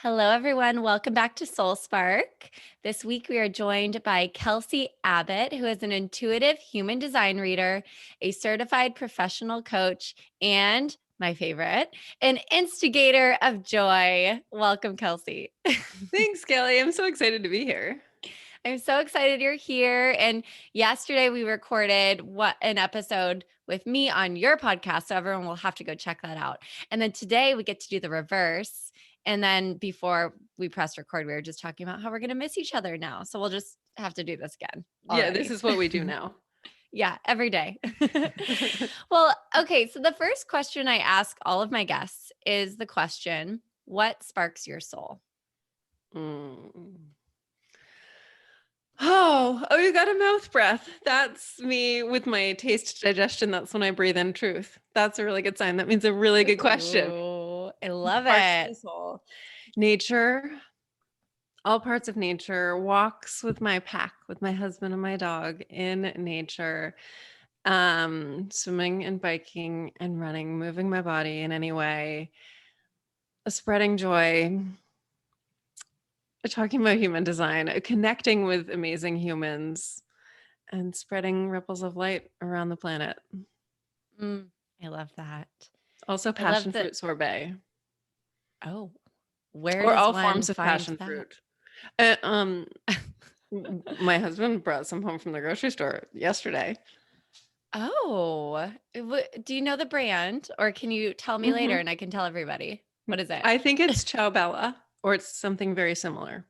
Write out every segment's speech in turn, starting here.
Hello, everyone. Welcome back to Soul Spark. This week, we are joined by Kelsey Abbott, who is an intuitive human design reader, a certified professional coach, and my favorite, an instigator of joy. Welcome, Kelsey. Thanks, Kelly. I'm so excited to be here. I'm so excited you're here. And yesterday, we recorded an episode with me on your podcast. So everyone will have to go check that out. And then today, we get to do the reverse. And then before we pressed record, we were just talking about how we're going to miss each other now. So we'll just have to do this again Yeah, this already. is what we do now. Yeah, every day. Well, okay. So the first question I ask all of my guests is the question, what sparks your soul? Mm. Oh, you got a mouth breath. That's me with my taste digestion. That's when I breathe in truth. That's a really good sign. That means a really good question. Ooh, I love Sparks it. my soul. Nature, all parts of nature, walks with my pack, with my husband and my dog in nature, swimming and biking and running, moving my body in any way, spreading joy, talking about human design, connecting with amazing humans, and spreading ripples of light around the planet. Mm, I love that. Also, I love passion that. fruit sorbet, Oh, where or does all one forms of find passion that? fruit. My husband brought some home from the grocery store yesterday. Oh, do you know the brand, or can you tell me later hmm and I can tell everybody? What is it? I think it's Ciao Bella, or it's something very similar.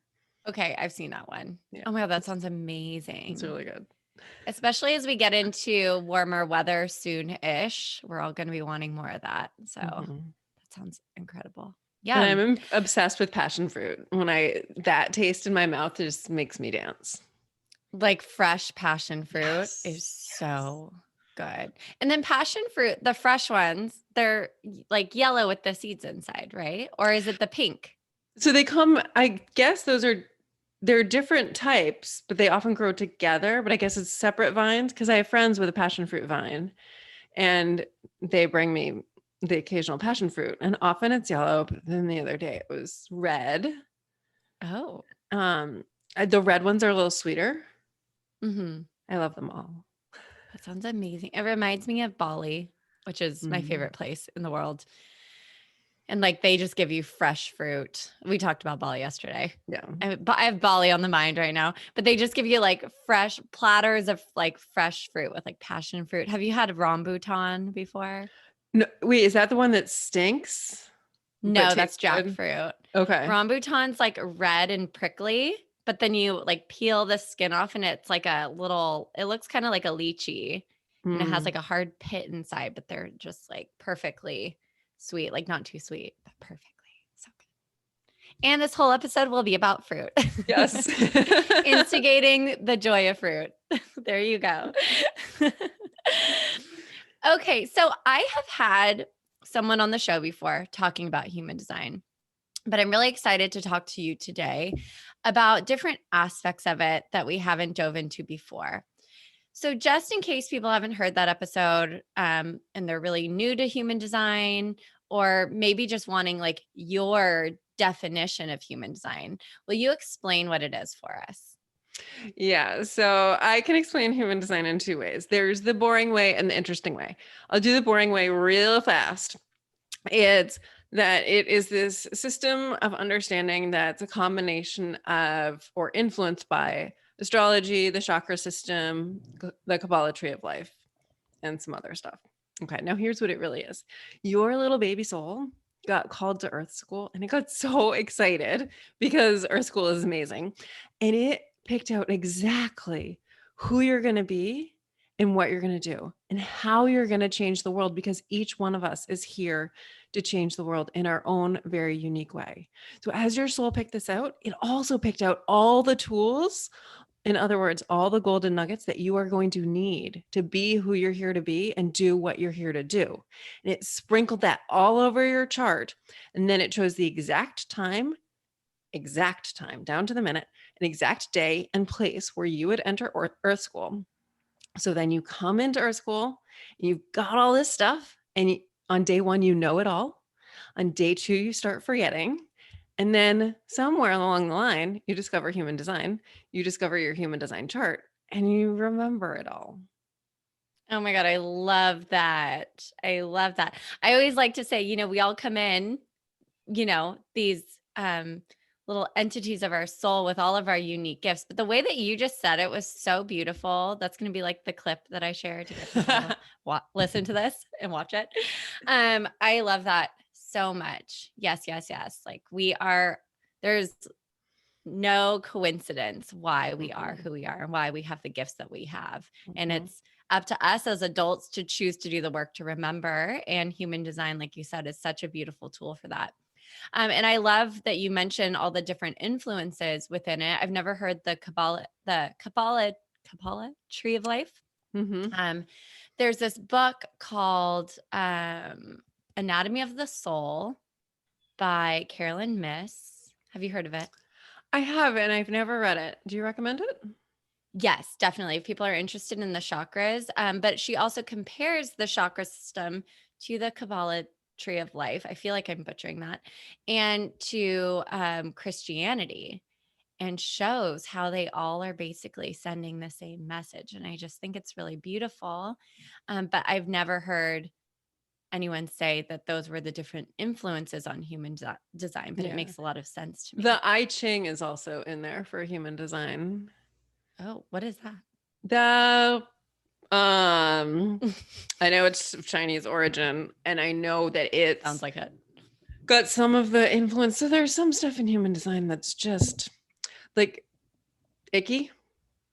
Okay, I've seen that one. Yeah, Oh my God, that it's sounds it's amazing. really good. Especially as we get into warmer weather soon-ish. We're all going to be wanting more of that. So hmm that sounds incredible. And Yum. I'm obsessed with passion fruit. That taste in my mouth just makes me dance. Like fresh passion fruit is Yes. Yes. so good. And then passion fruit, the fresh ones, they're like yellow with the seeds inside, right? Or is it the pink? So they come, I guess they're different types, but they often grow together. But I guess it's separate vines because I have friends with a passion fruit vine and they bring me the occasional passion fruit. And often it's yellow, but then the other day it was red. Oh. Um, the red ones are a little sweeter. Hmm. I love them all. That sounds amazing. It reminds me of Bali, which is my Mm, favorite place in the world. And like they just give you fresh fruit. We talked about Bali yesterday. yeah. I have Bali on the mind right now, but they just give you like fresh platters of like fresh fruit with like passion fruit. Have you had Rambutan before? No, wait, is that the one that stinks but No, tastes that's good? jackfruit. Okay. Rambutan's like red and prickly, but then you like peel the skin off and it's like a little, it looks kind of like a lychee and it has Mm. like a hard pit inside, but they're just like perfectly sweet, like not too sweet, but perfectly so good. And this whole episode will be about fruit, Yes. instigating the joy of fruit. There you go. Okay, so I have had someone on the show before talking about human design, but I'm really excited to talk to you today about different aspects of it that we haven't dove into before. So, just in case people haven't heard that episode and they're really new to human design, or maybe just wanting like your definition of human design, will you explain what it is for us? Yeah, so I can explain human design in two ways. There's the boring way and the interesting way. I'll do the boring way real fast. It's that it is this system of understanding that's a combination of or influenced by astrology, the chakra system, the Kabbalah tree of life, and some other stuff. Okay, now here's what it really is. Your little baby soul got called to Earth School and it got so excited because Earth School is amazing. And it picked out exactly who you're going to be and what you're going to do and how you're going to change the world because each one of us is here to change the world in our own very unique way. So as your soul picked this out, it also picked out all the tools, in other words, all the golden nuggets that you are going to need to be who you're here to be and do what you're here to do. And it sprinkled that all over your chart. And then it chose the exact time, down to the minute, an exact day and place where you would enter Earth School. So then you come into Earth School, you've got all this stuff, and on day one, you know it all. On day two, you start forgetting. And then somewhere along the line, you discover human design, you discover your human design chart, and you remember it all. Oh my God, I love that. I love that. I always like to say, we all come in, these little entities of our soul with all of our unique gifts. But the way that you just said it was so beautiful. That's going to be like the clip that I share to get people to listen to this and watch it. I love that so much. Yes, yes, yes. Like there's no coincidence why we are who we are and why we have the gifts that we have. And it's up to us as adults to choose to do the work to remember. And human design, like you said, is such a beautiful tool for that. And I love that you mentioned all the different influences within it. I've never heard the Kabbalah tree of life. Mm-hmm. There's this book called Anatomy of the Soul by Carolyn Miss. Have you heard of it? I have, and I've never read it. Do you recommend it? Yes, definitely. If people are interested in the chakras, but she also compares the chakra system to the Kabbalah tree of life. I feel like I'm butchering that, and to Christianity, and shows how they all are basically sending the same message. And I just think it's really beautiful. But I've never heard anyone say that those were the different influences on human design, but it makes a lot of sense to me. The I Ching is also in there for human design. Oh, what is that? The I know it's of Chinese origin, and I know that it Sounds like it. got some of the influence. So there's some stuff in human design that's just like icky.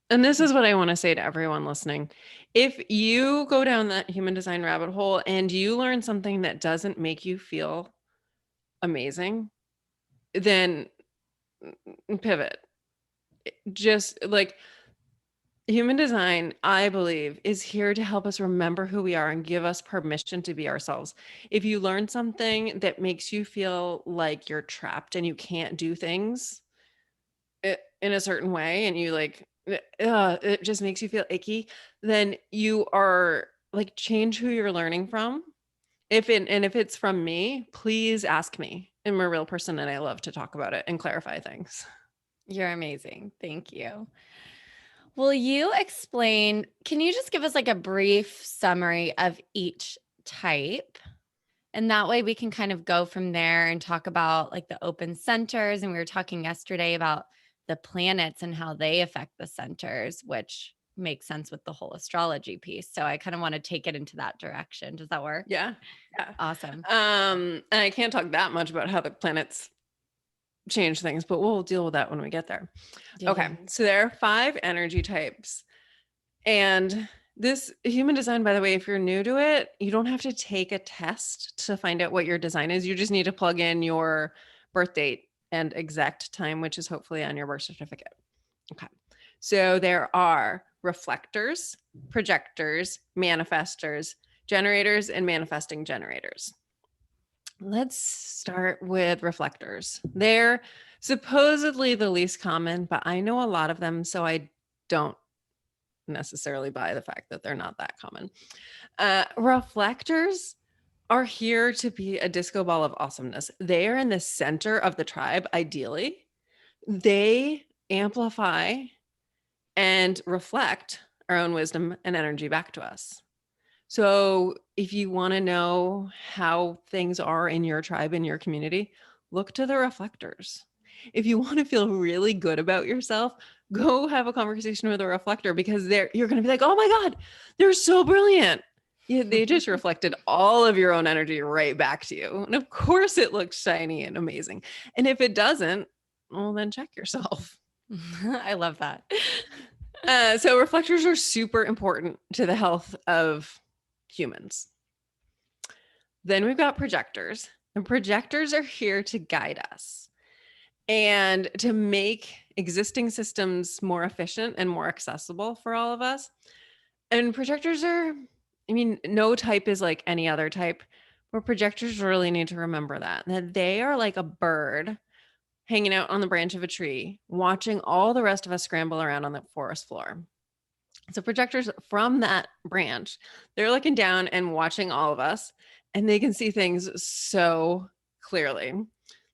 And this is what I want to say to everyone listening. If you go down that human design rabbit hole and you learn something that doesn't make you feel amazing, then pivot. Just like human design, I believe, is here to help us remember who we are and give us permission to be ourselves. If you learn something that makes you feel like you're trapped and you can't do things in a certain way, and you like, it just makes you feel icky, then you are like, change who you're learning from. If it's from me, please ask me. I'm a real person and I love to talk about it and clarify things. You're amazing. Thank you. Will you explain? Can you just give us like a brief summary of each type? And that way we can kind of go from there and talk about like the open centers. And we were talking yesterday about the planets and how they affect the centers, which makes sense with the whole astrology piece. So I kind of want to take it into that direction. Does that work? Yeah. Yeah. Awesome. And I can't talk that much about how the planets change things, but we'll deal with that when we get there. Yeah. Okay. So there are 5 energy types. And this human design, by the way, if you're new to it, you don't have to take a test to find out what your design is. You just need to plug in your birth date and exact time, which is hopefully on your birth certificate. Okay. So there are reflectors, projectors, manifestors, generators, and manifesting generators. Let's start with reflectors. They're supposedly the least common, but I know a lot of them, so I don't necessarily buy the fact that they're not that common. Reflectors are here to be a disco ball of awesomeness. They are in the center of the tribe, ideally. They amplify and reflect our own wisdom and energy back to us. So if you want to know how things are in your tribe, in your community, look to the reflectors. If you want to feel really good about yourself, go have a conversation with a reflector, because you're going to be like, oh my God, they're so brilliant. Yeah, they just reflected all of your own energy right back to you. And of course it looks shiny and amazing. And if it doesn't, well, then check yourself. I love that. So reflectors are super important to the health of humans. Then we've got projectors, and projectors are here to guide us and to make existing systems more efficient and more accessible for all of us. And projectors are, no type is like any other type, but projectors really need to remember that they are like a bird hanging out on the branch of a tree, watching all the rest of us scramble around on the forest floor. So projectors from that branch, they're looking down and watching all of us, and they can see things so clearly.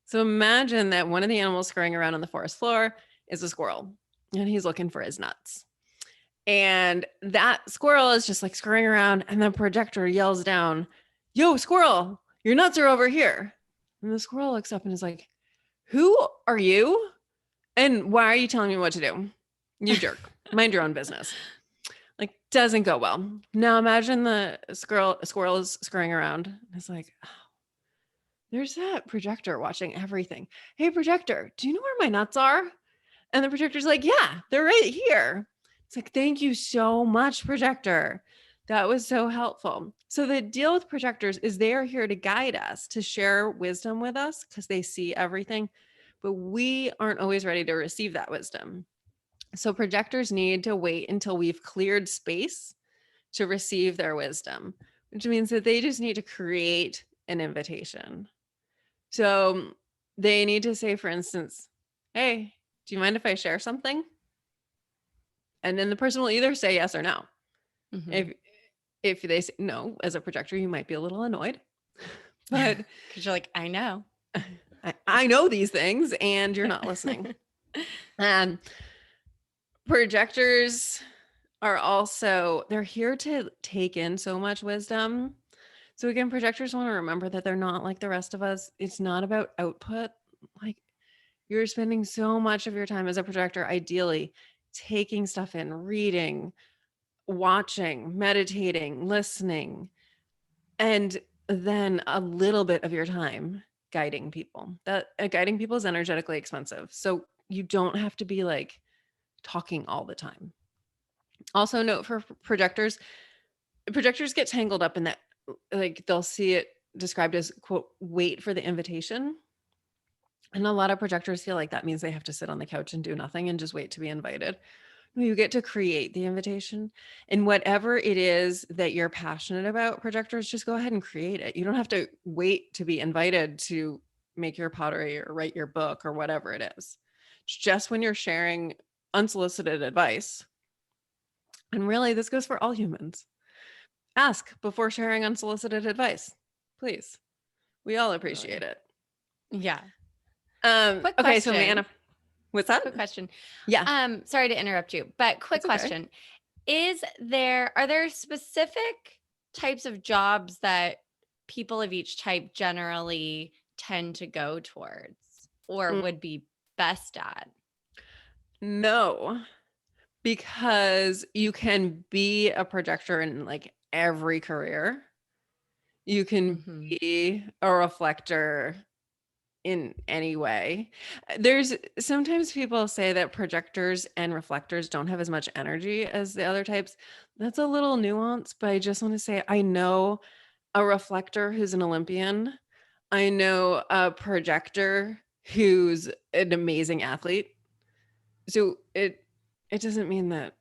So imagine that one of the animals scurrying around on the forest floor is a squirrel, and he's looking for his nuts. And that squirrel is just like scurrying around, and the projector yells down, "Yo, squirrel, your nuts are over here." And the squirrel looks up and is like, "Who are you? And why are you telling me what to do? You jerk. Mind your own business." Like, doesn't go well. Now imagine the squirrel is scurrying around and it's like, "Oh, there's that projector watching everything. Hey, projector, do you know where my nuts are?" And the projector's like, "Yeah, they're right here." It's like, "Thank you so much, projector. That was so helpful." So the deal with projectors is they are here to guide us, to share wisdom with us because they see everything, but we aren't always ready to receive that wisdom. So projectors need to wait until we've cleared space to receive their wisdom, which means that they just need to create an invitation. So they need to say, for instance, "Hey, do you mind if I share something?" And then the person will either say yes or no. Mhm. If they say no, as a projector, you might be a little annoyed, but Because you're like, I know. I know these things and you're not listening. And projectors are also, they're here to take in so much wisdom. So again, projectors want to remember that they're not like the rest of us. It's not about output. Like, you're spending so much of your time as a projector, ideally taking stuff in, reading, watching, meditating, listening, and then a little bit of your time guiding people. That guiding people is energetically expensive. So you don't have to be like talking all the time. Also note for projectors get tangled up in that, like they'll see it described as, quote, "wait for the invitation." And a lot of projectors feel like that means they have to sit on the couch and do nothing and just wait to be invited. No, you get to create the invitation. And whatever it is that you're passionate about, projectors, just go ahead and create it. You don't have to wait to be invited to make your pottery or write your book or whatever it is. It's just when you're sharing unsolicited advice. And really, this goes for all humans. Ask before sharing unsolicited advice, please. We all appreciate Totally. it. Yeah. Quick Okay, so question. what's that? Quick question. Yeah, Sorry to interrupt you, but quick it's okay. question. Are there specific types of jobs that people of each type generally tend to go towards or Mm, would be best at? No, because you can be a projector in like every career. You can Mhm. be a reflector in any way. There's sometimes people say that projectors and reflectors don't have as much energy as the other types. That's a little nuance, but I just want to say I know a reflector who's an Olympian. I know a projector who's an amazing athlete. So it doesn't mean that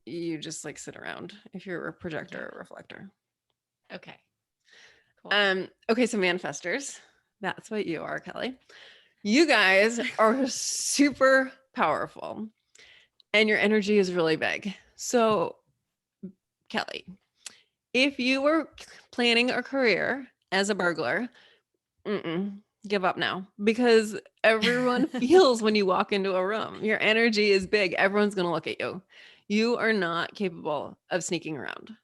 you just like sit around if you're a Yeah. projector or reflector. Okay. Cool. Okay, so manifestors. That's what you are, Kelly. You guys are super powerful and your energy is really big. So, Kelly, if you were planning a career as a burglar, give up now because everyone feels when you walk into a room. Your energy is big. Everyone's going to look at you. You are not capable of sneaking around.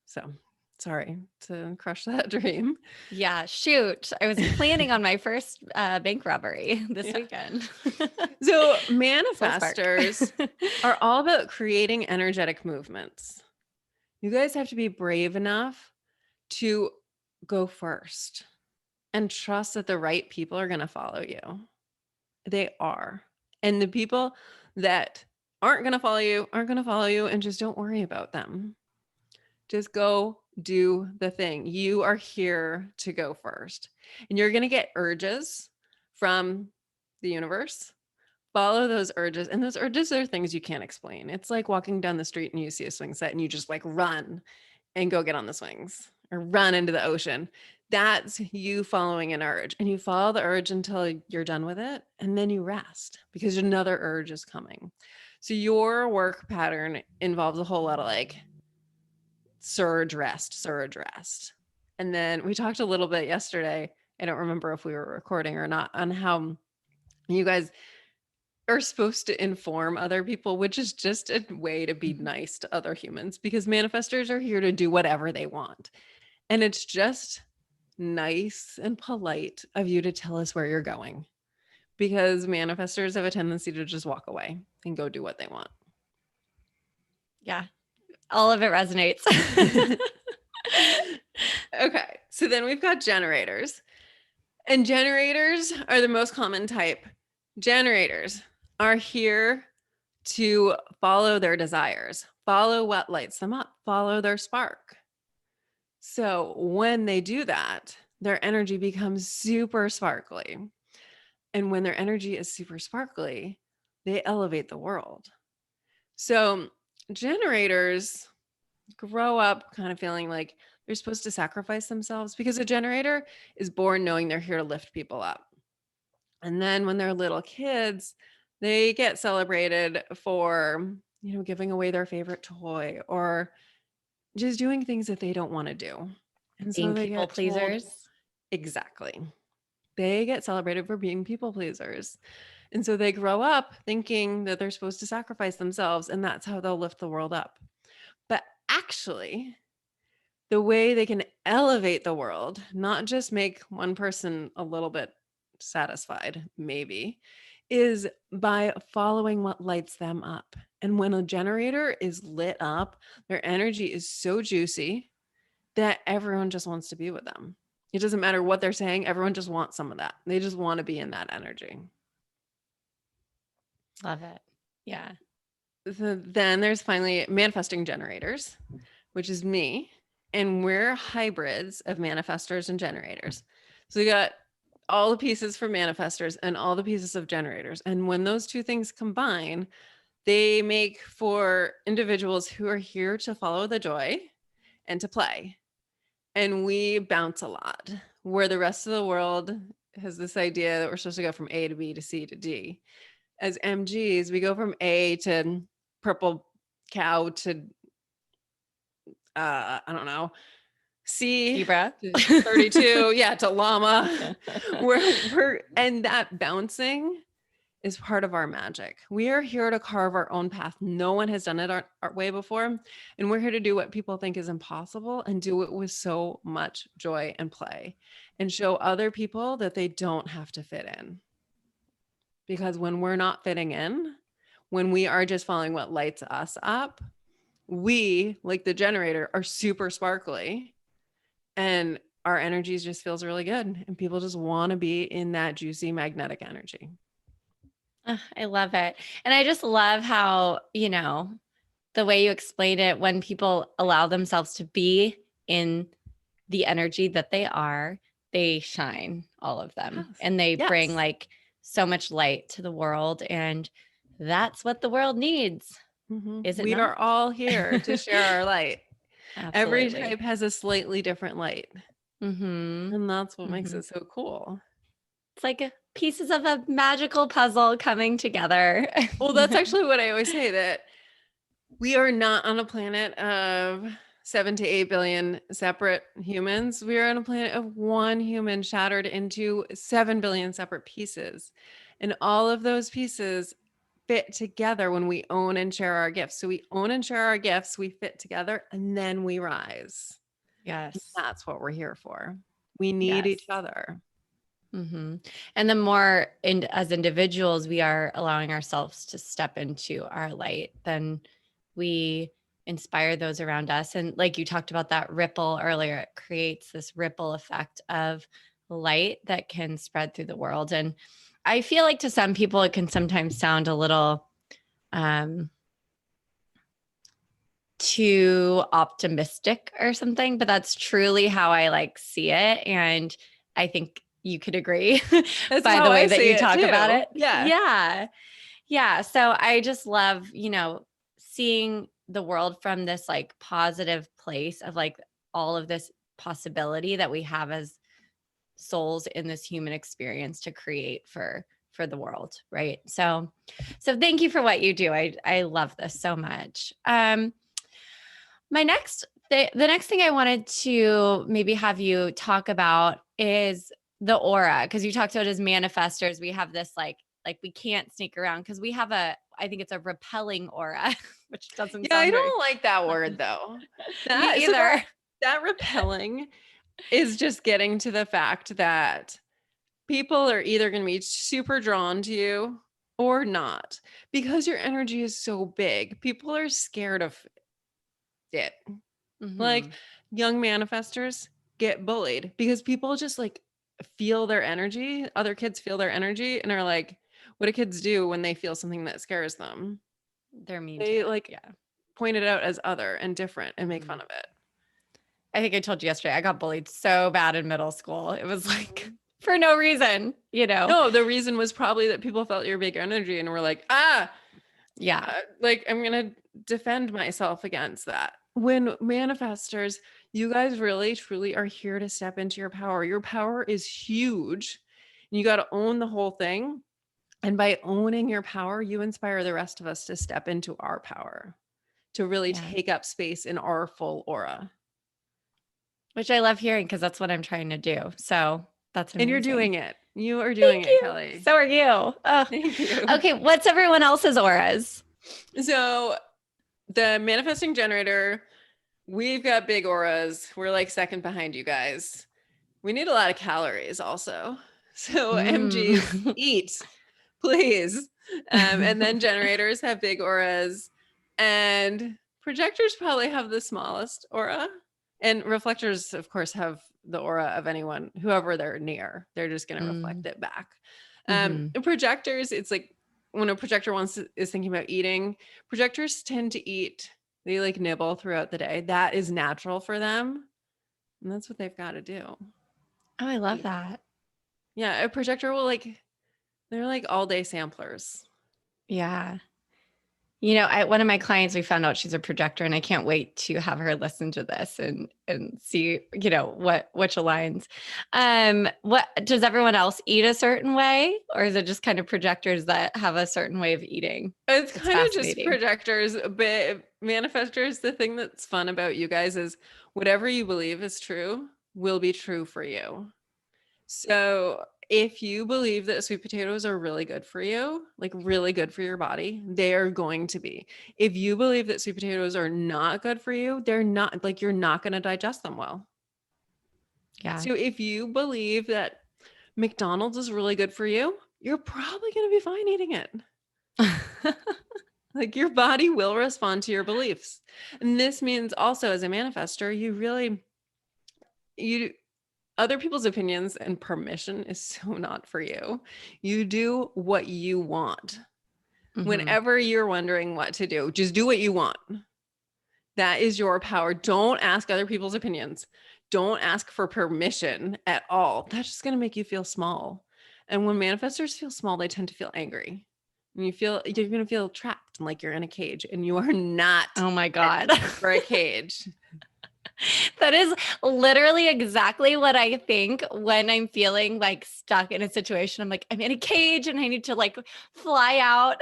So, sorry to crush that dream. Yeah, shoot. I was planning on my first bank robbery this Yeah. weekend. So, Full spark. manifestors are all about creating energetic movements. You guys have to be brave enough to go first and trust that the right people are going to follow you. They are. And the people that aren't going to follow you aren't going to follow you, and just don't worry about them. Just go do the thing. You are here to go first. And you're going to get urges from the universe. Follow those urges. And those urges are things you can't explain. It's like walking down the street and you see a swing set and you just like run and go get on the swings or run into the ocean. That's you following an urge. And you follow the urge until you're done with it. And then you rest because another urge is coming. So your work pattern involves a whole lot of like surge, rest, surge, rest. And then we talked a little bit yesterday I don't remember if we were recording or not, on how you guys are supposed to inform other people, which is just a way to be nice to other humans, because manifestors are here to do whatever they want. And it's just nice and polite of you to tell us where you're going, because manifestors have a tendency to just walk away and go do what they want. Yeah. All of it resonates. Okay. So then we've got generators. And generators are the most common type. Generators are here to follow their desires, follow what lights them up, follow their spark. So when they do that, their energy becomes super sparkly. And when their energy is super sparkly, they elevate the world. So generators grow up kind of feeling like they're supposed to sacrifice themselves, because a generator is born knowing they're here to lift people up. And then when they're little kids, they get celebrated for, giving away their favorite toy or just doing things that they don't want to do. And so Being they people get told, pleasers. exactly. They get celebrated for being people pleasers. And so they grow up thinking that they're supposed to sacrifice themselves, and that's how they'll lift the world up. But actually, the way they can elevate the world, not just make one person a little bit satisfied, maybe, is by following what lights them up. And when a generator is lit up, their energy is so juicy that everyone just wants to be with them. It doesn't matter what they're saying. Everyone just wants some of that. They just want to be in that energy. Love it. Yeah. So then there's finally manifesting generators, which is me. And we're hybrids of manifestors and generators. So we got all the pieces for manifestors and all the pieces of generators. And when those two things combine, they make for individuals who are here to follow the joy and to play. And we bounce a lot, where the rest of the world has this idea that we're supposed to go from A to B to C to D. As MGs, we go from A to purple cow to, I don't know, C Zebra. to 32, yeah, to llama. And that bouncing is part of our magic. We are here to carve our own path. No one has done it our way before. And we're here to do what people think is impossible and do it with so much joy and play, and show other people that they don't have to fit in. Because when we're not fitting in, when we are just following what lights us up, we, like the generator, are super sparkly, and our energies just feels really good. And people just want to be in that juicy magnetic energy. I love it. And I just love how, the way you explain it, when people allow themselves to be in the energy that they are, they shine, all of them. Yes. And they Yes. bring like so much light to the world. And that's what the world needs. Is it We not? are all here to share our light. Every Absolutely. type has a slightly different light. Mm-hmm. And that's what makes it so cool. It's like pieces of a magical puzzle coming together. Well, that's actually what I always say, that we are not on a planet of 7 to 8 billion separate humans. We are on a planet of one human shattered into 7 billion separate pieces. And all of those pieces fit together when we own and share our gifts. So we own and share our gifts, we fit together, and then we rise. Yes. That's what we're here for. We need each other. Mm-hmm. And the more as individuals we are allowing ourselves to step into our light, then we inspire those around us. And like you talked about that ripple earlier, it creates this ripple effect of light that can spread through the world. And I feel like to some people it can sometimes sound a little too optimistic or something, but that's truly how I like see it. And I think you could agree by the way that you talk about it. Yeah. Yeah. So I just love, seeing the world from this like positive place of like all of this possibility that we have as souls in this human experience to create for the world. Right. So thank you for what you do. I love this so much. The next thing I wanted to maybe have you talk about is the aura, because you talked about as manifestors, we have this like we can't sneak around because we have I think it's a repelling aura, which doesn't Yeah, I sound very don't like that word though. me So either. that repelling is just getting to the fact that people are either going to be super drawn to you or not, because your energy is so big. People are scared of it. Like Mhm. young manifestors get bullied because people just like feel their energy. Other kids feel their energy and are like, what do kids do when they feel something that scares them? They're mean to They it. like Yeah. point it out as other and different and make fun Mhm. of it. I think I told you yesterday, I got bullied so bad in middle school. It was like Mhm. for no reason, you know? No, the reason was probably that people felt your big energy and were like, Yeah. like I'm going to defend myself against that. When manifestors, you guys really truly are here to step into your power. Your power is huge. You got to own the whole thing. And by owning your power, you inspire the rest of us to step into our power, to really Yeah. take up space in our full aura. Which I love hearing because that's what I'm trying to do. So that's And you're amazing. doing it. You are doing Thank it, you. Kelly. So are you. Oh. Thank you. Okay. What's everyone else's auras? So the manifesting generator, we've got big auras. We're like second behind you guys. We need a lot of calories also. So MGs, Mm. eat, please. And then generators have big auras, and projectors probably have the smallest aura. And reflectors, of course, have the aura of anyone, whoever they're near. They're just going to reflect Mm. it back. Mhm. Projectors, it's like when a projector is thinking about eating, projectors tend to eat. They like nibble throughout the day. That is natural for them. And that's what they've got to do. Oh, I love that. Yeah, a projector will they're like all day samplers. Yeah. You know, one of my clients, we found out she's a projector, and I can't wait to have her listen to this and see, you know, which aligns. What does everyone else eat a certain way, or is it just kind of projectors that have a certain way of eating? It's It's kind of just fascinating. projectors, but manifestors, the thing that's fun about you guys is whatever you believe is true will be true for you. So if you believe that sweet potatoes are really good for you, like really good for your body, they are going to be. If you believe that sweet potatoes are not good for you, they're not, like you're not going to digest them well. Yeah. So if you believe that McDonald's is really good for you, you're probably going to be fine eating it. Like your body will respond to your beliefs. And this means also as a manifestor, you other people's opinions and permission is so not for you. You do what you want. Mhm. Whenever you're wondering what to do, just do what you want. That is your power. Don't ask other people's opinions. Don't ask for permission at all. That's just going to make you feel small. And when manifestors feel small, they tend to feel angry. And you're going to feel trapped and like you're in a cage, and you are not Oh my meant God. for a cage. That is literally exactly what I think when I'm feeling like stuck in a situation. I'm like, I'm in a cage and I need to like fly out.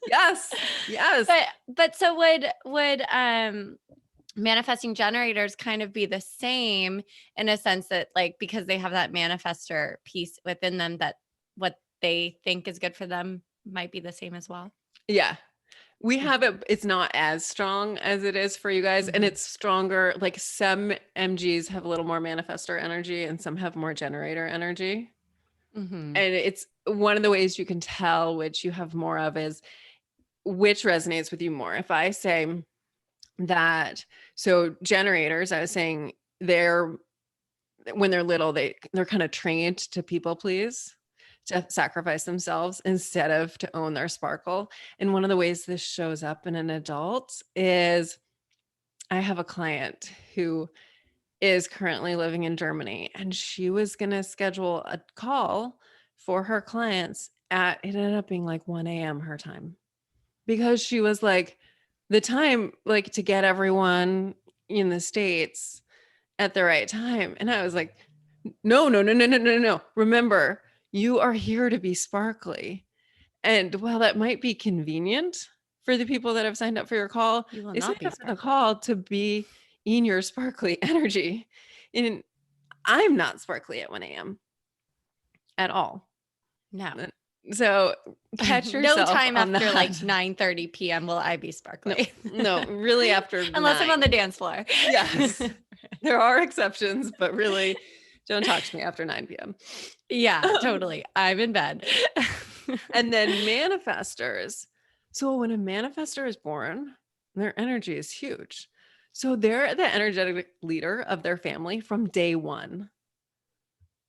Yes. Yes. But so would manifesting generators kind of be the same in a sense that like because they have that manifestor piece within them, that what they think is good for them might be the same as well. Yeah. We have it. It's not as strong as it is for you guys, and Mhm. it's stronger. Like some MGs have a little more manifestor energy and some have more generator energy. Mhm. And it's one of the ways you can tell which you have more of is which resonates with you more. If I say that, so generators, I was saying they're when they're little, they're kind of trained to people please, to sacrifice themselves instead of to own their sparkle. And one of the ways this shows up in an adult is I have a client who is currently living in Germany, and she was going to schedule a call for her clients at it ended up being like 1 a.m. her time, because she was like the time like to get everyone in the States at the right time. And I was like, no, no, no, no, no, no, no. Remember, you are here to be sparkly. And while that might be convenient for the people that have signed up for your call, You will they not signed be up for the sparkly. call to be in your sparkly energy. And I'm not sparkly at 1 a.m. at all. No. So catch No yourself time on after like that. 9:30 p.m. will I be No, sparkly. no, really after Unless I'm on 9. the dance floor. Yes. There are exceptions, but really don't talk to me after 9 p.m. Yeah, totally. I'm in bed. And then manifestors. So when a manifestor is born, their energy is huge. So they're the energetic leader of their family from day one.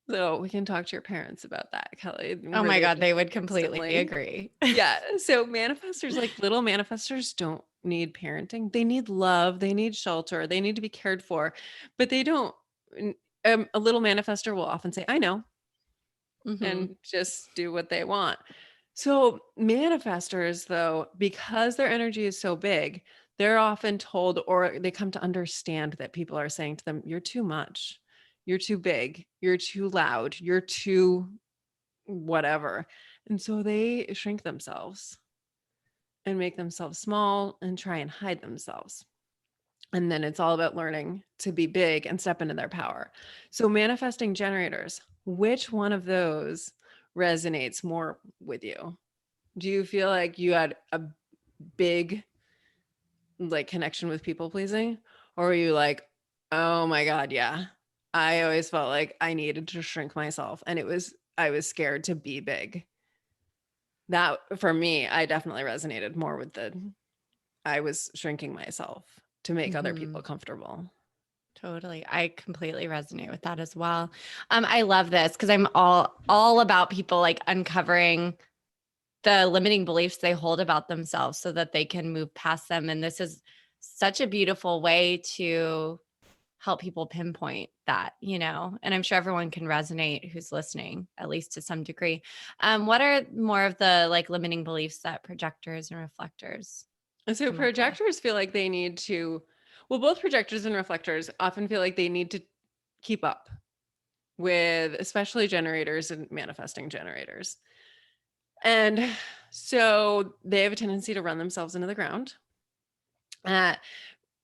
So we can talk to your parents about that, Kelly. Oh Were my they God, they born would completely instantly? agree. Yeah. So manifestors, like little manifestors, don't need parenting. They need love. They need shelter. They need to be cared for, but they don't. A little manifestor will often say, I know, Mhm. and just do what they want. So manifestors, though, because their energy is so big, they're often told, or they come to understand that people are saying to them, you're too much. You're too big. You're too loud. You're too whatever. And so they shrink themselves and make themselves small and try and hide themselves. And then it's all about learning to be big and step into their power. So, manifesting generators, which one of those resonates more with you? Do you feel like you had a big like connection with people pleasing? Or were you like, oh my God, yeah. I always felt like I needed to shrink myself and I was scared to be big. That for me, I definitely resonated more with I was shrinking myself to make other people Mhm. comfortable. Totally. I completely resonate with that as well. I love this because I'm all about people like uncovering the limiting beliefs they hold about themselves so that they can move past them. And this is such a beautiful way to help people pinpoint that, and I'm sure everyone can resonate who's listening, at least to some degree. What are more of the like limiting beliefs that projectors and reflectors And so come up with? projectors feel like they need to, well, both projectors and reflectors often feel like they need to keep up with especially generators and manifesting generators. And so they have a tendency to run themselves into the ground. Uh,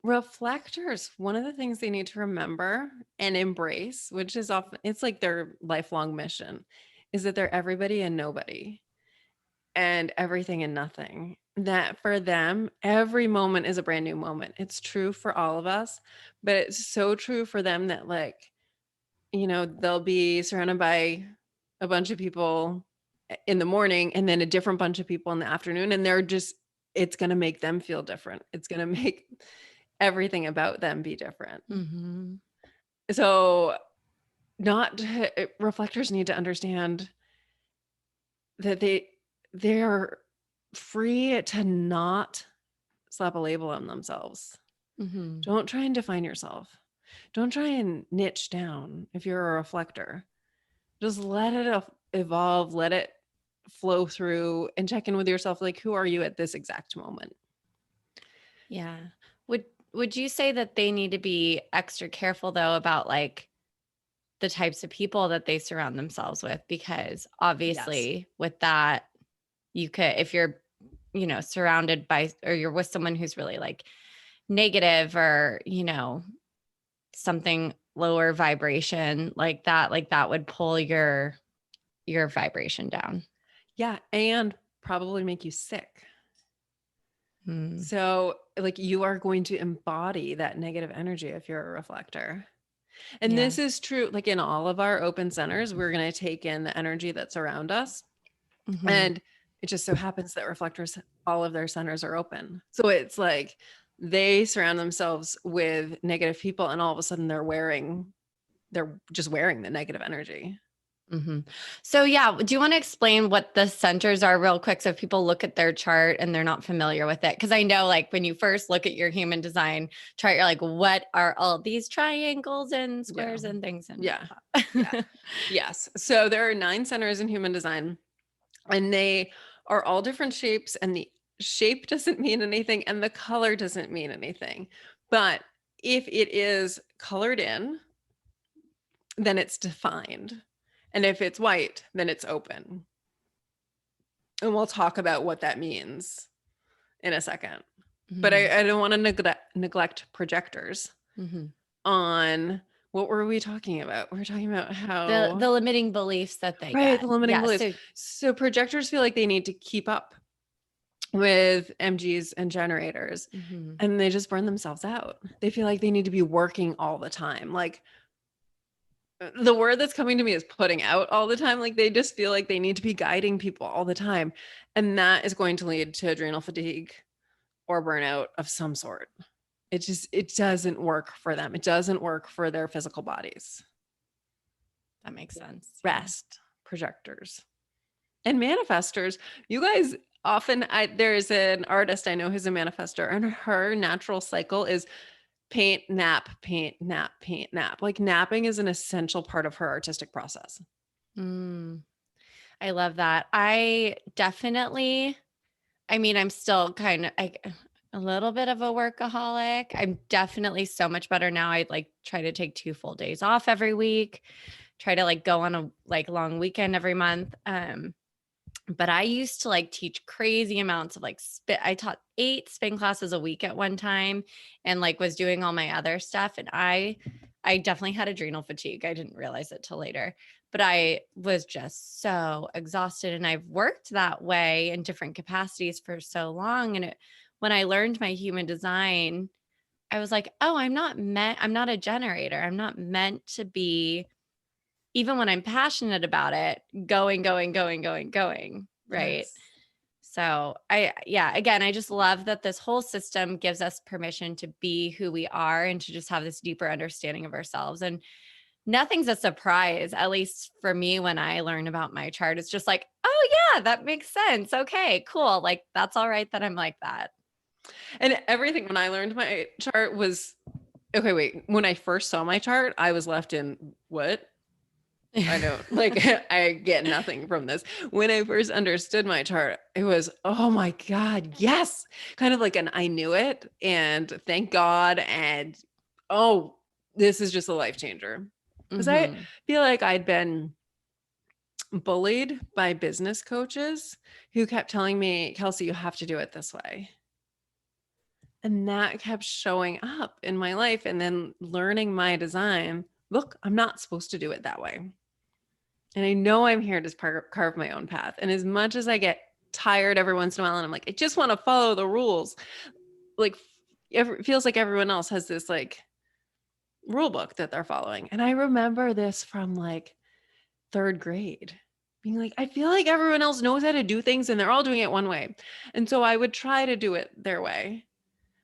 Reflectors, one of the things they need to remember and embrace, which is often, it's like their lifelong mission, is that they're everybody and nobody and everything and nothing. That for them, every moment is a brand new moment. It's true for all of us, but it's so true for them that, like, they'll be surrounded by a bunch of people in the morning and then a different bunch of people in the afternoon. And it's going to make them feel different. It's going to make everything about them be different. Mm-hmm. So, not reflectors need to understand that they're free to not slap a label on themselves. Mm-hmm. Don't try and define yourself. Don't try and niche down if you're a reflector. Just let it evolve, let it flow through and check in with yourself, like, who are you at this exact moment? Yeah. Would you say that they need to be extra careful though about like the types of people that they surround themselves with? Because Yes. obviously with that, you could, if you're, surrounded by, or you're with someone who's really like negative or, something lower vibration like that would pull your vibration down. Yeah. And probably make you sick. Mm, So, like, you are going to embody that negative energy if you're a reflector. And yeah. this is true, like in all of our open centers, we're going to take in the energy that's around us. Hmm. And it just so happens that reflectors, all of their centers are open. So it's like they surround themselves with negative people, and all of a sudden they're just wearing the negative energy. Hmm. So yeah, do you want to explain what the centers are real quick? So if people look at their chart and they're not familiar with it, because I know like when you first look at your human design chart, you're like, what are all these triangles and Yeah. squares and things? And Yeah. Yeah. Yes. So there are 9 centers in human design, and they are all different shapes, and the shape doesn't mean anything and the color doesn't mean anything. But if it is colored in, then it's defined. And if it's white, then it's open. And we'll talk about what that means in a second. But Hmm. I don't want to neglect projectors Hmm. on what were we talking about? We were talking about The limiting beliefs that they right, get. the limiting Yeah. beliefs. So projectors feel like they need to keep up with MGs and generators, Mhm. and they just burn themselves out. They feel like they need to be working all the time. Like the word that's coming to me is putting out all the time. Like they just feel like they need to be guiding people all the time. And that is going to lead to adrenal fatigue or burnout of some sort. It doesn't work for them. It doesn't work for their physical bodies. That makes sense. Yeah. Rest, projectors, and manifestors. You guys often, there's an artist I know who's a manifestor, and her natural cycle is paint, nap, paint, nap, paint, nap. Like napping is an essential part of her artistic process. Mm, I love that. I'm still kind of like a little bit of a workaholic. I'm definitely so much better now. I like try to take 2 full days off every week, try to like go on a like long weekend every month. But I used to like teach crazy amounts of like I taught 8 spin classes a week at one time and like was doing all my other stuff. And I definitely had adrenal fatigue. I didn't realize it till later, but I was just so exhausted. And I've worked that way in different capacities for so long. And when I learned my human design, I was like, oh, I'm not a generator. I'm not meant to be, even when I'm passionate about it, going, going, going, going, going. Right. Yes. So again, I just love that this whole system gives us permission to be who we are and to just have this deeper understanding of ourselves. And nothing's a surprise, at least for me, when I learn about my chart. It's just like, oh yeah, that makes sense. Okay, cool. Like that's all right that I'm like that. And everything when I learned my chart was okay. Wait, when I first saw my chart, I was left in what? I don't like, I get nothing from this. When I first understood my chart, it was, oh my God, yes. Kind of like an I knew it and thank God. And oh, this is just a life changer. Because I Mhm. feel like I'd been bullied by business coaches who kept telling me, Kelsey, you have to do it this way. And that kept showing up in my life. And then learning my design, look, I'm not supposed to do it that way. And I know I'm here to carve my own path. And as much as I get tired every once in a while, and I'm like, I just want to follow the rules, like it feels like everyone else has this like rule book that they're following. And I remember this from like 3rd grade, being like, I feel like everyone else knows how to do things and they're all doing it one way. And so I would try to do it their way.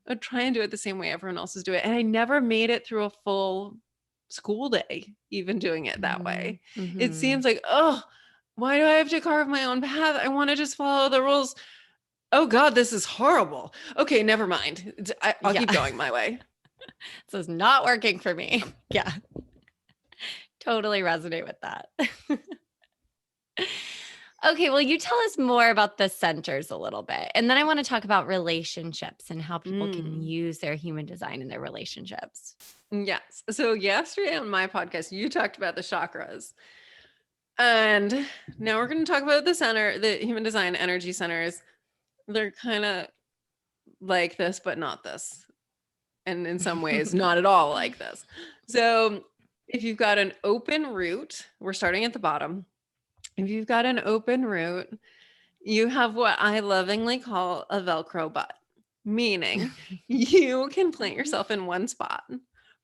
I would try and do it the same way everyone else is doing it. And I never made it through a full school day, even doing it that way. It Mhm. seems like, oh, why do I have to carve my own path? I want to just follow the rules. Oh God, this is horrible. Okay, never mind. I'll Yeah. keep going my way. This is not working for me. Yeah. Totally resonate with that. Okay, well, you tell us more about the centers a little bit. And then I want to talk about relationships and how people can Mm, use their human design in their relationships. yes. So yesterday on my podcast, you talked about the chakras. And now we're going to talk about the human design energy centers. They're kind of like this, but not this. And in some ways, not at all like this. So if you've got an open root, we're starting at the bottom. If you've got an open root, you have what I lovingly call a Velcro butt, meaning you can plant yourself in one spot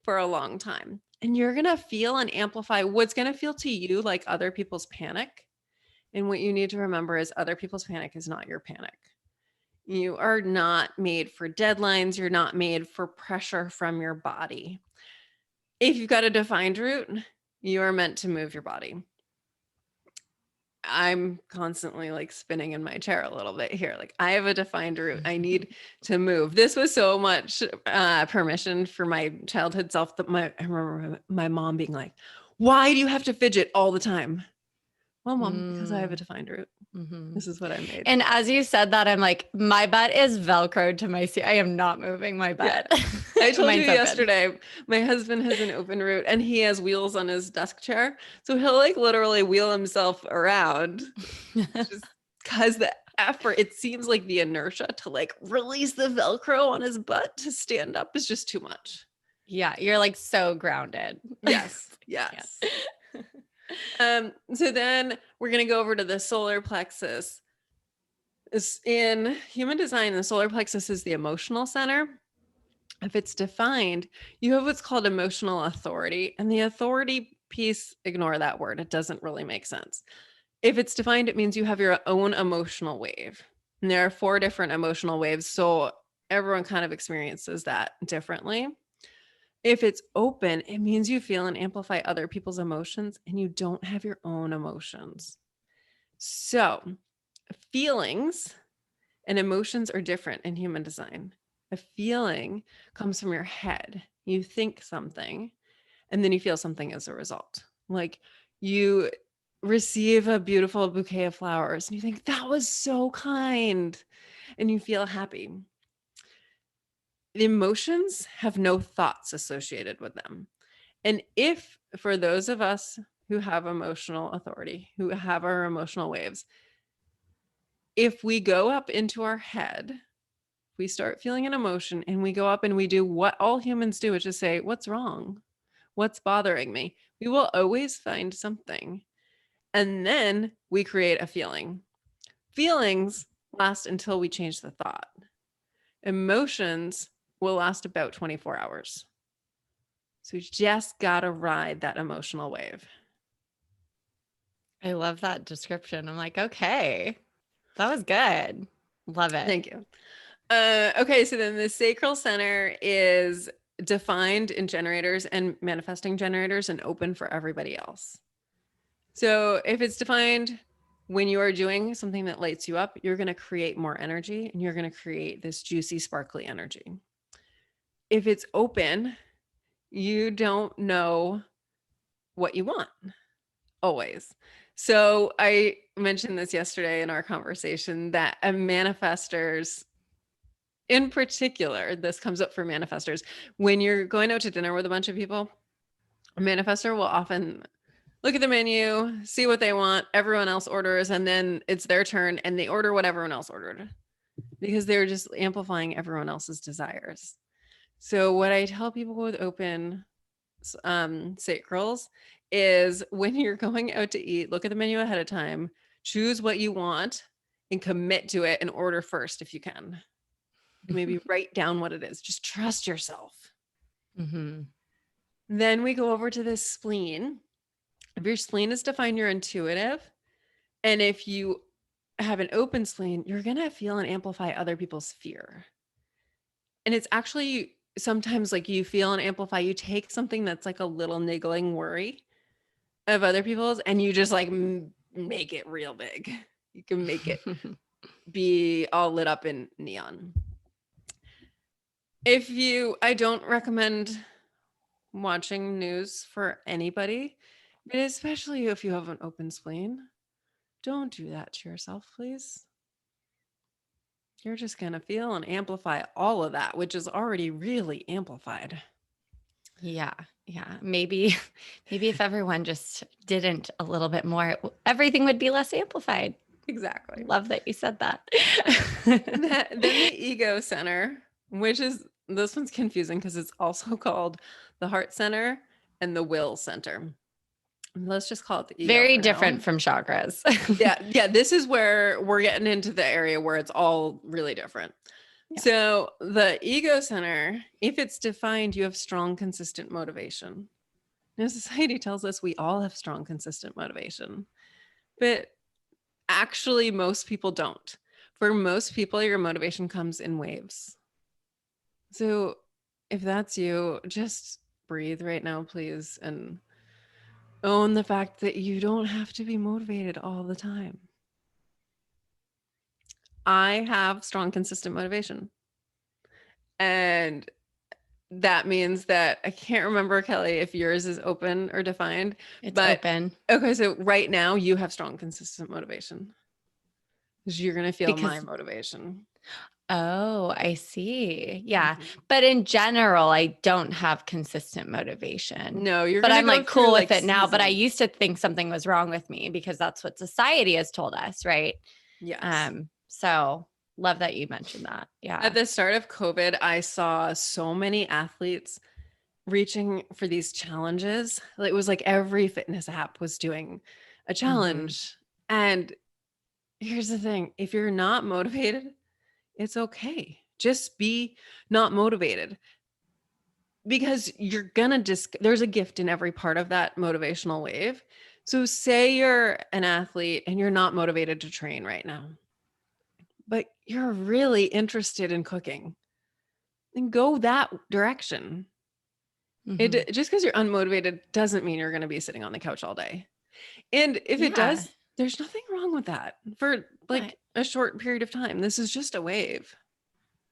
for a long time. And you're going to feel and amplify what's going to feel to you like other people's panic. And what you need to remember is other people's panic is not your panic. You are not made for deadlines. You're not made for pressure from your body. If you've got a defined root, you are meant to move your body. I'm constantly like spinning in my chair a little bit here. Like I have a defined route. I need to move. This was so much permission for my childhood self that I remember my mom being like, why do you have to fidget all the time? Well, mom, because I have a defined route. Mm-hmm. This is what I made. And as you said that, I'm like, my butt is Velcroed to my seat. I am not moving my butt. Yeah. I told you Mine's open. yesterday, my husband has an open route and he has wheels on his desk chair. So he'll like literally wheel himself around just because the effort, it seems like the inertia to like release the Velcro on his butt to stand up is just too much. Yeah. You're like so grounded. Yes. Yeah. Yes. So then we're going to go over to the solar plexus. In human design, the solar plexus is the emotional center. If it's defined, you have what's called emotional authority. And the authority piece, ignore that word. It doesn't really make sense. If it's defined, it means you have your own emotional wave. And there are 4 different emotional waves. So everyone kind of experiences that differently. If it's open, it means you feel and amplify other people's emotions and you don't have your own emotions. So feelings and emotions are different in human design. A feeling comes from your head. You think something and then you feel something as a result. Like you receive a beautiful bouquet of flowers and you think, that was so kind, and you feel happy. The emotions have no thoughts associated with them. And if for those of us who have emotional authority, who have our emotional waves, if we go up into our head, we start feeling an emotion and we go up and we do what all humans do, which is say, what's wrong? What's bothering me? We will always find something. And then we create a feeling. Feelings last until we change the thought. Emotions will last about 24 hours. So you just got to ride that emotional wave. I love that description. I'm like, okay, that was good. Love it. Thank you. Okay, so then the sacral center is defined in generators and manifesting generators and open for everybody else. So if it's defined when you are doing something that lights you up, you're going to create more energy and you're going to create this juicy, sparkly energy. If it's open, you don't know what you want always. So I mentioned this yesterday in our conversation that manifestors, in particular, this comes up for manifestors. When you're going out to dinner with a bunch of people, a manifestor will often look at the menu, see what they want, everyone else orders, and then it's their turn and they order what everyone else ordered because they're just amplifying everyone else's desires. So what I tell people with open sacrals is when you're going out to eat, look at the menu ahead of time, choose what you want and commit to it and order first if you can. Maybe write down what it is. Just trust yourself. Mm-hmm. Then we go over to this spleen. If your spleen is defined, you're intuitive. And if you have an open spleen, you're going to feel and amplify other people's fear. And it's actually sometimes like you feel and amplify, you take something that's like a little niggling worry of other people's and you just like make it real big. You can make it be all lit up in neon. I don't recommend watching news for anybody, but especially if you have an open spleen, don't do that to yourself, please. You're just going to feel and amplify all of that, which is already really amplified. Yeah. Yeah. Maybe if everyone just didn't a little bit more, everything would be less amplified. Exactly. Love that you said that. Then the ego center, which is, this one's confusing because it's also called the heart center and the will center. Let's just call it the ego. Very different from chakras. Yeah. This is where we're getting into the area where it's all really different. Yeah. So the ego center, if it's defined, you have strong, consistent motivation. Now, society tells us we all have strong, consistent motivation, but actually most people don't. For most people, your motivation comes in waves. So if that's you, just breathe right now, please, and own the fact that you don't have to be motivated all the time. I have strong, consistent motivation. And that means that I can't remember, Kelly, if yours is open or defined. It's open. Okay, so right now you have strong, consistent motivation. Because you're going to feel my motivation. Oh, I see. Yeah. Mm-hmm. But in general, I don't have consistent motivation. No, but I'm like cool with it now. But I used to think something was wrong with me because that's what society has told us. Right. Yes. So love that you mentioned that. Yeah. At the start of COVID, I saw so many athletes reaching for these challenges. It was like every fitness app was doing a challenge. And here's the thing, if you're not motivated, it's okay. Just be not motivated, because you're gonna there's a gift in every part of that motivational wave. So say you're an athlete and you're not motivated to train right now, but you're really interested in cooking, then go that direction. Just because you're unmotivated doesn't mean you're going to be sitting on the couch all day. And if it Yeah. does, there's nothing wrong with that for like Right. a short period of time. This is just a wave.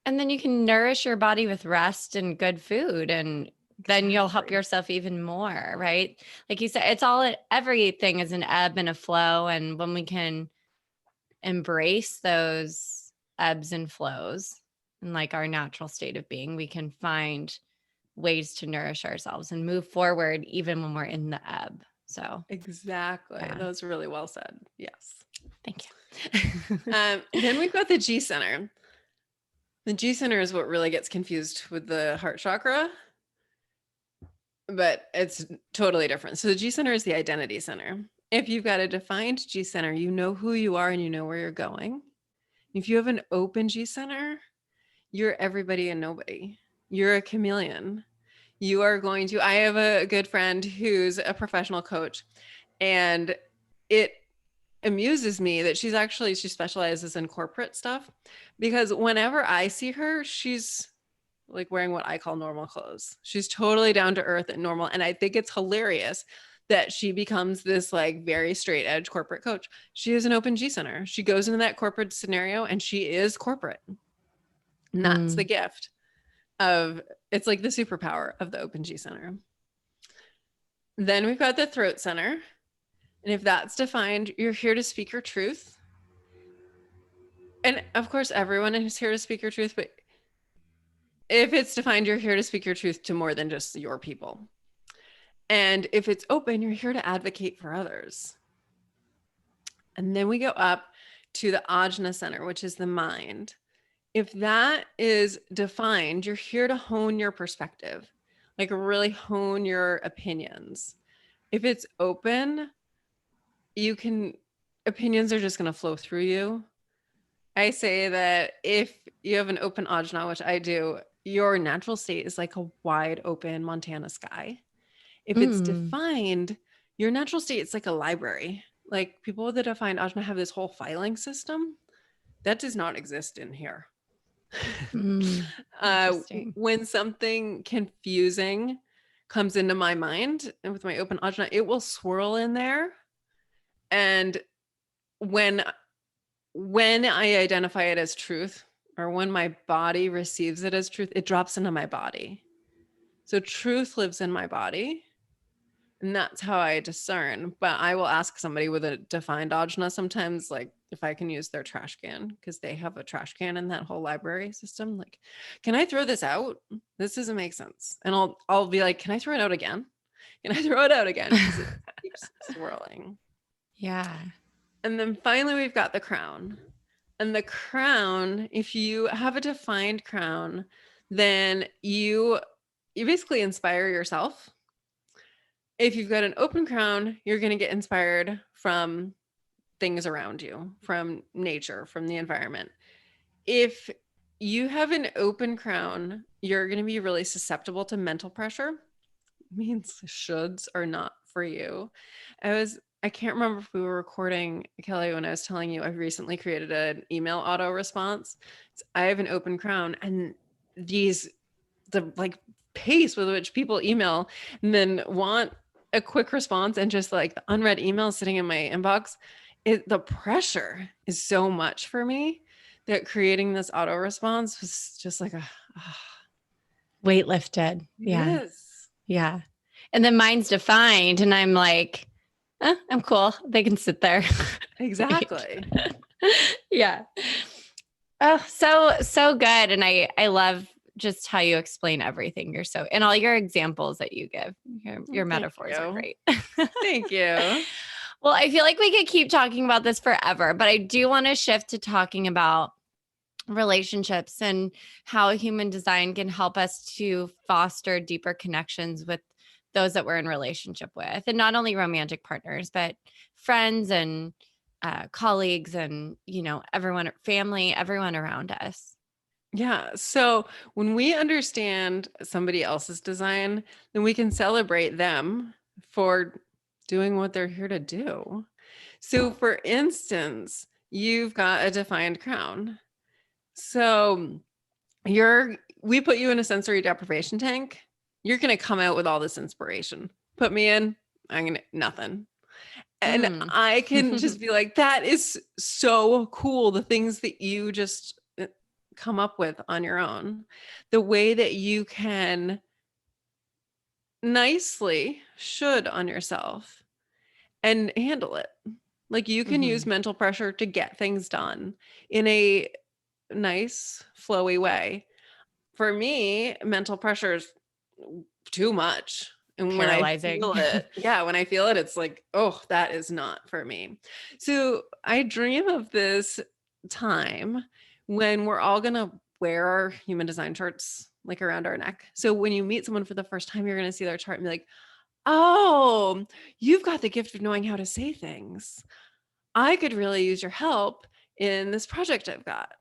And then you can nourish your body with rest and good food, and then you'll help Exactly. yourself even more, right? Like you said, it's all, everything is an ebb and a flow. And when we can embrace those ebbs and flows and like our natural state of being, we can find ways to nourish ourselves and move forward even when we're in the ebb. So Exactly. yeah. That was really well said. Yes. Thank you. Then we've got the G center. The G center is what really gets confused with the heart chakra, but it's totally different. So the G center is the identity center. If you've got a defined G center, you know who you are and you know where you're going. If you have an open G center, you're everybody and nobody. You're a chameleon. You are going to, I have a good friend who's a professional coach, and it amuses me that she specializes in corporate stuff, because whenever I see her, she's like wearing what I call normal clothes. She's totally down to earth and normal. And I think it's hilarious that she becomes this like very straight edge corporate coach. She is an open G center. She goes into that corporate scenario and she is corporate. And that's the gift of, it's like the superpower of the open G center. Then we've got the throat center. And if that's defined, you're here to speak your truth. And of course, everyone is here to speak your truth, but if it's defined, you're here to speak your truth to more than just your people. And if it's open, you're here to advocate for others. And then we go up to the Ajna center, which is the mind. If that is defined, you're here to hone your perspective, like really hone your opinions. If it's open, opinions are just going to flow through you. I say that if you have an open Ajna, which I do, your natural state is like a wide open Montana sky. If it's defined, your natural state is like a library. Like people with a defined Ajna have this whole filing system that does not exist in here. When something confusing comes into my mind, and with my open Ajna, it will swirl in there. And when I identify it as truth, or when my body receives it as truth, it drops into my body. So truth lives in my body. And that's how I discern. But I will ask somebody with a defined Ajna sometimes, like if I can use their trash can, because they have a trash can in that whole library system. Like, can I throw this out? This doesn't make sense. And I'll be like, can I throw it out again? Can I throw it out again? Because it keeps swirling. Yeah. And then finally, we've got the crown. And the crown, if you have a defined crown, then you basically inspire yourself. If you've got an open crown, you're going to get inspired from things around you, from nature, from the environment. If you have an open crown, you're going to be really susceptible to mental pressure. It means shoulds are not for you. I can't remember if we were recording, Kelly, when I was telling you I recently created an email auto response. I have an open crown, and the like pace with which people email and then want a quick response, and just like the unread emails sitting in my inbox, the pressure is so much for me that creating this auto response was just like weight lifted. Yeah. Yes. Yeah. And then mine's defined, and I'm like, I'm cool. They can sit there. Exactly. Yeah. Oh, so good. And I love just how you explain everything. And all your examples that you give, your metaphors are great. Thank you. Well, I feel like we could keep talking about this forever, but I do want to shift to talking about relationships and how human design can help us to foster deeper connections with those that we're in relationship with, and not only romantic partners, but friends and colleagues and, everyone, family, everyone around us. Yeah. So when we understand somebody else's design, then we can celebrate them for doing what they're here to do. So for instance, you've got a defined crown. So we put you in a sensory deprivation tank. You're going to come out with all this inspiration. Put me in, I'm going to nothing. And I can just be like, that is so cool. The things that you just come up with on your own, the way that you can nicely should on yourself and handle it. Like you can use mental pressure to get things done in a nice, flowy way. For me, mental pressure is too much. And when I Paralyzing. feel it, yeah, when I feel it, it's like, oh, that is not for me. So I dream of this time when we're all going to wear our human design charts like around our neck. So when you meet someone for the first time, you're going to see their chart and be like, oh, you've got the gift of knowing how to say things. I could really use your help in this project I've got.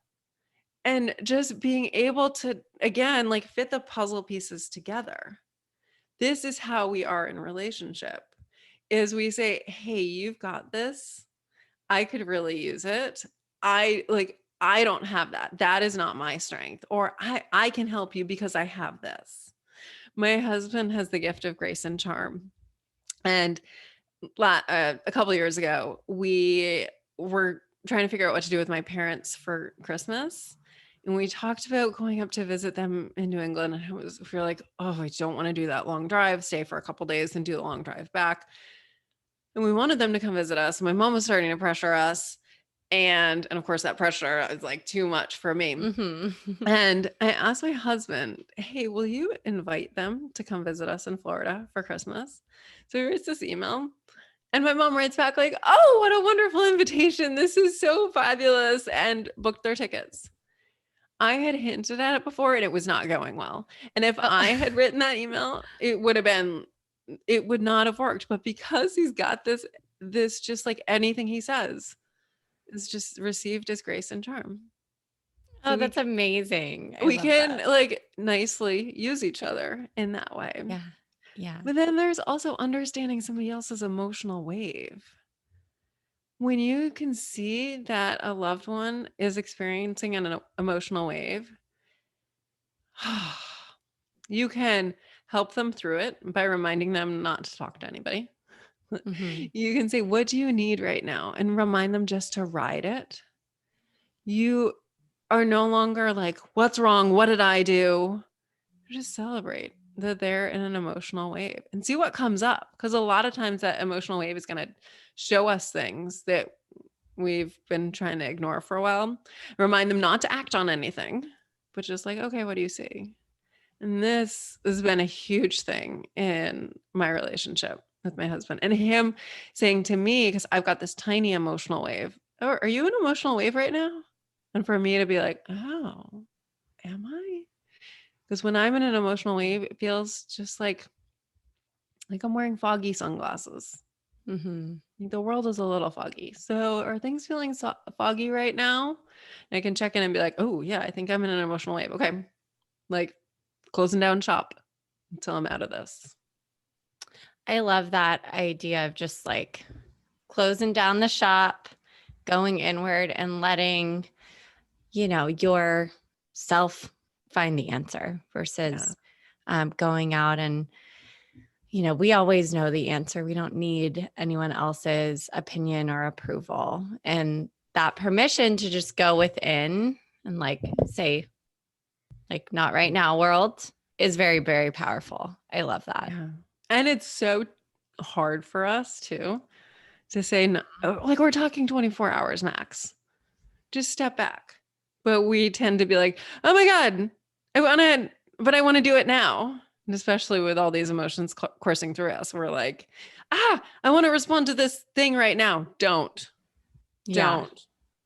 And just being able to, again, like fit the puzzle pieces together. This is how we are in relationship, is we say, hey, you've got this. I could really use it. I don't have that. That is not my strength. Or I can help you because I have this. My husband has the gift of grace and charm. And a couple of years ago, we were trying to figure out what to do with my parents for Christmas. And we talked about going up to visit them in New England. And we were like, oh, I don't want to do that long drive, stay for a couple of days and do the long drive back. And we wanted them to come visit us. My mom was starting to pressure us. And of course, that pressure is like too much for me. And I asked my husband, hey, will you invite them to come visit us in Florida for Christmas? So he writes this email. And my mom writes back like, oh, what a wonderful invitation. This is so fabulous. And booked their tickets. I had hinted at it before and it was not going well. And if I had written that email, it would not have worked. But because he's got this just like anything he says is just received as grace and charm. So that's amazing. We can like nicely use each other in that way. Yeah. Yeah. But then there's also understanding somebody else's emotional wave. When you can see that a loved one is experiencing an emotional wave, you can help them through it by reminding them not to talk to anybody. You can say, what do you need right now? And remind them just to ride it. You are no longer like, what's wrong? What did I do? Just celebrate that they're in an emotional wave and see what comes up. Because a lot of times that emotional wave is going to show us things that we've been trying to ignore for a while. Remind them not to act on anything, but just like, okay, what do you see? And this has been a huge thing in my relationship with my husband, and him saying to me, because I've got this tiny emotional wave, oh, are you an emotional wave right now? And for me to be like, oh, am I? Because when I'm in an emotional wave, it feels just like I'm wearing foggy sunglasses. The world is a little foggy. So are things feeling foggy right now? And I can check in and be like, oh yeah, I think I'm in an emotional wave. Okay. Like closing down shop until I'm out of this. I love that idea of just like closing down the shop, going inward and letting, your self find the answer versus going out and, we always know the answer. We don't need anyone else's opinion or approval. And that permission to just go within and like say, like, not right now, world is very, very powerful. I love that. Yeah. And it's so hard for us too to say, no, like we're talking 24 hours max. Just step back. But we tend to be like, oh my God, I want to do it now. And especially with all these emotions coursing through us, we're like, I want to respond to this thing right now. Don't.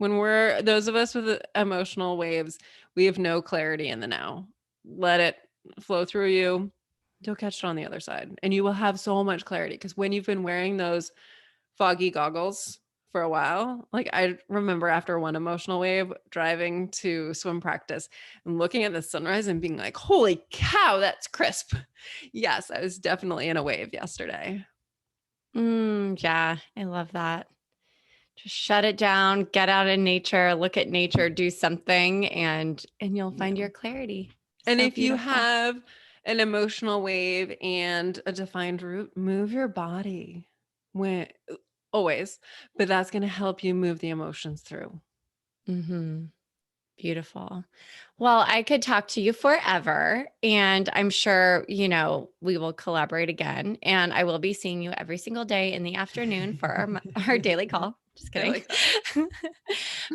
When we're those of us with emotional waves, we have no clarity in the now. Let it flow through you. You'll catch it on the other side. And you will have so much clarity, because when you've been wearing those foggy goggles for a while, like I remember after one emotional wave driving to swim practice and looking at the sunrise and being like, holy cow, that's crisp. Yes, I was definitely in a wave yesterday. Yeah, I love that. Just shut it down, get out in nature, look at nature, do something, and you'll find Yeah. your clarity. And So if you beautiful. have an emotional wave and a defined route, move your body when always, but that's going to help you move the emotions through. Mm-hmm. Beautiful. Well, I could talk to you forever, and I'm sure, we will collaborate again, and I will be seeing you every single day in the afternoon for our daily call. Just I kidding. like that.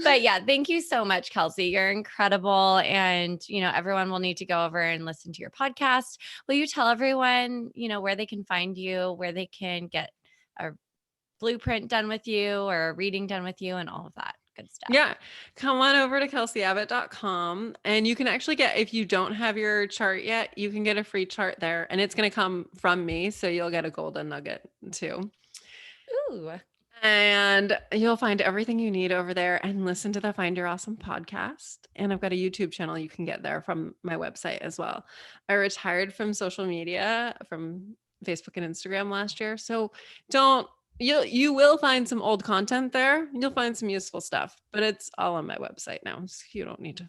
But yeah, thank you so much, Kelsey. You're incredible. And, everyone will need to go over and listen to your podcast. Will you tell everyone, where they can find you, where they can get a blueprint done with you or a reading done with you and all of that good stuff? Yeah. Come on over to kelseyabbott.com, and you can actually get, if you don't have your chart yet, you can get a free chart there, and it's going to come from me. So you'll get a golden nugget too. Ooh. And you'll find everything you need over there, and listen to the Find Your Awesome podcast. And I've got a YouTube channel you can get there from my website as well. I retired from social media, from Facebook and Instagram last year. So you will find some old content there. You'll find some useful stuff, but it's all on my website now. So you don't need to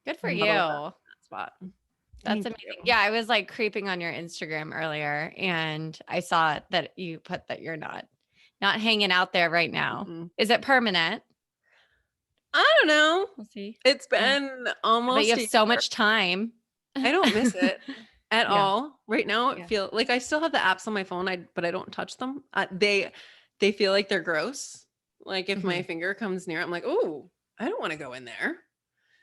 Good for muddle around you. that spot. That's Thank amazing. you. Yeah, I was like creeping on your Instagram earlier and I saw that you put that you're not hanging out there right now. Mm-mm. Is it permanent? I don't know. We'll see. It's Yeah. been But you almost have a so year. much time. I don't miss it at Yeah. all. Right now, it Yeah. feel like I still have the apps on my phone, but I don't touch them. They feel like they're gross. Like if my Mhm. finger comes near, I'm like, oh, I don't want to go in there.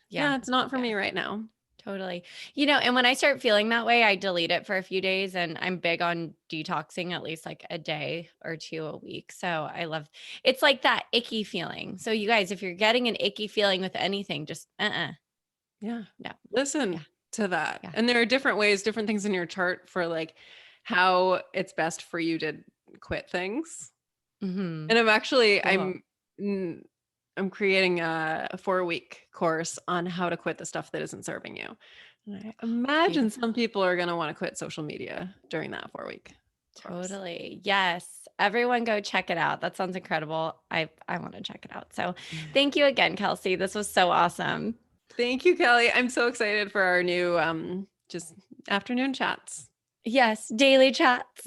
Yeah. Yeah, it's not for Yeah. me right now. Totally. And when I start feeling that way, I delete it for a few days and I'm big on detoxing at least like a day or two a week. So I love it's like that icky feeling. So you guys, if you're getting an icky feeling with anything, just Yeah. no. Listen Yeah. to that. Yeah. And there are different ways, different things in your chart for like how it's best for you to quit things. Mm-hmm. And Cool. I'm creating a 4-week course on how to quit the stuff that isn't serving you. And I imagine Beautiful. some people are going to want to quit social media during that 4-week course. Totally. Yes. Everyone go check it out. That sounds incredible. I want to check it out. So thank you again, Kelsey. This was so awesome. Thank you, Kelly. I'm so excited for our new just afternoon chats. Yes. Daily chats.